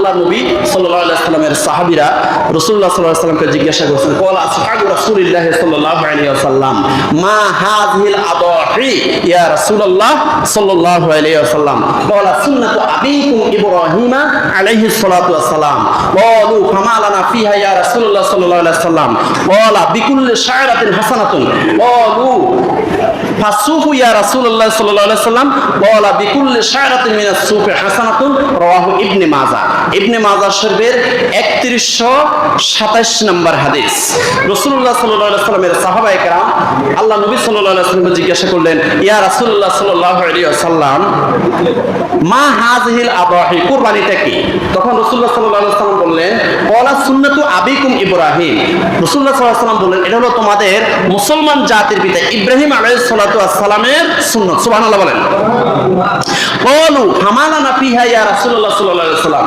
আল্লাহ নবী সাল্লাল্লাহু আলাইহি ওয়াসাল্লামের সাহাবীরা রাসূলুল্লাহ সাল্লাল্লাহু আলাইহি ওয়াসাল্লামকে জিজ্ঞাসা করেছেন, ক্বালা আসহাবু রাসূলিল্লাহ সাল্লাল্লাহু আলাইহি ওয়াসাল্লাম মা হাযিহিল আদাহি ইয়া রাসূলুল্লাহ সাল্লাল্লাহু আলাইহি ওয়াসাল্লাম, ক্বালা সুন্নাতু আবিকুম ইব্রাহিম আলাইহিস সালাতু ওয়াসসালাম, ক্বালু ফামা লানা ফিহা ইয়া রাসূলুল্লাহ সাল্লাল্লাহু আলাইহি ওয়াসাল্লাম, ক্বালা বিকুল্লি শা'রাতিন হাসানাতুন, ক্বালু ফাসুফু ইয়া রাসূলুল্লাহ সাল্লাল্লাহু আলাইহি ওয়াসাল্লাম, ক্বালা বিকুল্লি শা'রাতিন মিনাস সুফি হাসানাতুন, রাওয়াহু ইবনে মাজাহ। ইবনে মাজাহ শরীফের 3127 নম্বর হাদিস। রাসূলুল্লাহ সাল্লাল্লাহু আলাইহি ওয়াসাল্লামের সাহাবায়ে কেরাম আল্লাহ নবী সাল্লাল্লাহু আলাইহি ওয়াসাল্লামকে জিজ্ঞাসা করলেন, ইয়া রাসূলুল্লাহ সাল্লাল্লাহু আলাইহি ওয়াসাল্লাম মা হাযিহিল আদাহি, কুরবানিটা কি? তখন রাসূলুল্লাহ সাল্লাল্লাহু আলাইহি ওয়াসাল্লাম বললেন, ক্বালা সুন্নাতু আবিকুম ইব্রাহিম। রাসূলুল্লাহ সাল্লাল্লাহু আলাইহি ওয়াসাল্লাম বললেন, এটা হলো তোমাদের মুসলমান জাতির পিতা ইব্রাহিম আলাইহিস সালাতু ওয়াস সালামের সুন্নাত। সুবহানাল্লাহ বলেন। ক্বালু ফামা লানা ফিহা ইয়া রাসূলুল্লাহ সাল্লাল্লাহু আলাইহি ওয়াসাল্লাম,